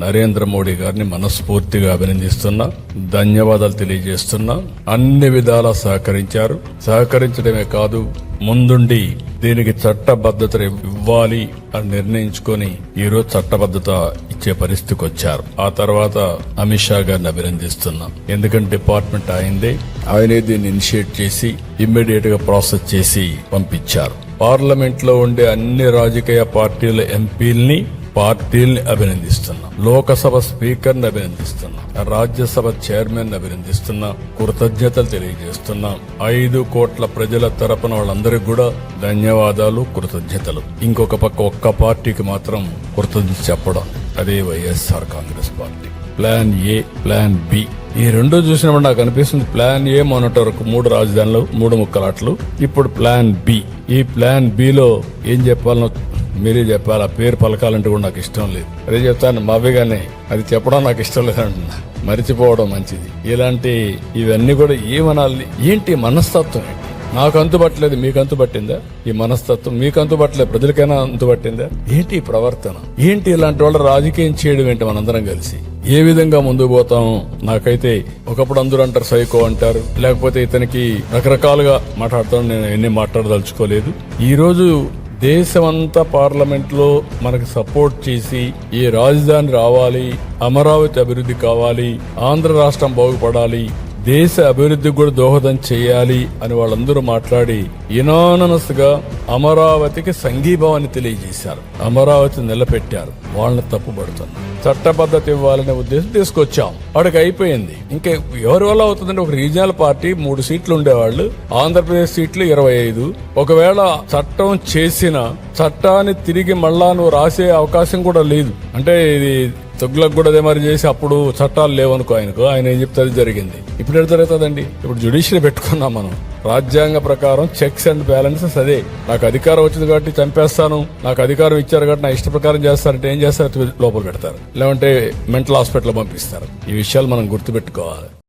నరేంద్ర మోడీ గారిని మనస్ఫూర్తిగా అభినందిస్తున్నా, ధన్యవాదాలు తెలియజేస్తున్నా. అన్ని విధాలా సహకరించారు. సహకరించడమే కాదు, ముందుండి దీనికి చట్టబద్ధత ఇవ్వాలి అని నిర్ణయించుకొని ఈ రోజు చట్టబద్ధత ఇచ్చే పరిస్థితికి వచ్చారు. ఆ తర్వాత అమిత్ షా గారిని అభినందిస్తున్నాం. ఎందుకంటే డిపార్ట్మెంట్ ఆయనే దీన్ని ఇనిషియేట్ చేసి ఇమ్మీడియట్ గా ప్రాసెస్ చేసి పంపించారు. పార్లమెంట్ లో ఉండే అన్ని రాజకీయ పార్టీల ఎంపీల్ని అభినందిస్తున్నాం. లోకసభ స్పీకర్ ని అభినందిస్తున్నాం. రాజ్యసభ చైర్మన్ ని అభినందిస్తున్నాం. కృతజ్ఞతలు తెలియజేస్తున్నాం. 5 కోట్ల ప్రజల తరపున వాళ్ళందరికీ కూడా ధన్యవాదాలు, కృతజ్ఞతలు. ఇంకొక పక్క ఒక్క పార్టీకి మాత్రం కృతజ్ఞత చెప్పడం, అదే YSR Congress party. Plan A, plan B, ఈ రెండు చూసినప్పుడు నాకు అనిపిస్తుంది ప్లాన్ ఏ మొన్నటి వరకు 3 రాజధానులు 3 ముక్కలాట్లు, ఇప్పుడు ప్లాన్ బి. ఈ ప్లాన్ బి లో ఏం చెప్పాలనో మీరే చెప్పాలి. ఆ పేరు పలకాలంటే కూడా నాకు ఇష్టం లేదు. అదే చెప్తాను మావిగానే, అది చెప్పడం నాకు ఇష్టం లేదంటున్నా. మరిచిపోవడం మంచిది. ఇవన్నీ కూడా ఏమనాలి, ఏంటి మనస్తత్వం ఏంటి? నాకు అంతుపట్టలేదు, మీకు అంతుపట్టిందా? ఈ మనస్తత్వం మీకు అంతుపట్టలేదు, ప్రజలకైనా అంతుపట్టిందా? ఏంటి ఈ ప్రవర్తన? ఏంటి ఇలాంటి వాళ్ళ రాజకీయం చేయడం ఏంటి? మనందరం కలిసి ఏ విధంగా ముందుకు పోతాం? నాకైతే ఒకప్పుడు అందరూ అంటారు సైకో అంటారు, లేకపోతే ఇతనికి రకరకాలుగా మాట్లాడతాను. నేను ఎన్ని మాట్లాడదలుచుకోలేదు. ఈ రోజు దేశమంతా పార్లమెంట్ లో మనకు సపోర్ట్ చేసి ఈ రాజధాని రావాలి, అమరావతి అభివృద్ధి కావాలి, ఆంధ్ర రాష్ట్రం బాగుపడాలి, దేశ అభివృద్ధికి కూడా దోహదం చేయాలి అని వాళ్ళందరూ మాట్లాడి యునానిమస్ గా అమరావతికి సంఘీభావాన్ని తెలియజేశారు. అమరావతి నిలబెట్టారు. వాళ్ళని తప్పుపడుతున్నారు. చట్టబద్ధత ఇవ్వాలనే ఉద్దేశం తీసుకొచ్చాం. వాడికి అయిపోయింది. ఇంకా ఎవరి వల్ల అవుతుందంటే, ఒక రీజనల్ పార్టీ 3 సీట్లు ఉండేవాళ్ళు, ఆంధ్రప్రదేశ్ సీట్లు 25. ఒకవేళ చట్టం చేసిన చట్టాన్ని తిరిగి మళ్ళా నువ్వు రాసే అవకాశం కూడా లేదు. అంటే ఇది తుగ్లక్ కూడా అదే మరి చేసి అప్పుడు చట్టాలు లేవనుకో ఆయన ఏం చెప్తే అది జరిగింది. ఇప్పుడు ఎక్కడ జరుగుతుందండి? ఇప్పుడు జ్యుడిషియరీ పెట్టుకున్నాం మనం. రాజ్యాంగ ప్రకారం చెక్స్ అండ్ బ్యాలెన్సెస్ అదే. నాకు అధికారం వచ్చింది కాబట్టి చంపేస్తాను, నాకు అధికారం ఇచ్చారు కాబట్టి నా ఇష్ట ప్రకారం చేస్తారంటే ఏం చేస్తారు? లోపల పెడతారు, లేదంటే మెంటల్ హాస్పిటల్ పంపిస్తారు. ఈ విషయాలు మనం గుర్తుపెట్టుకోవాలి.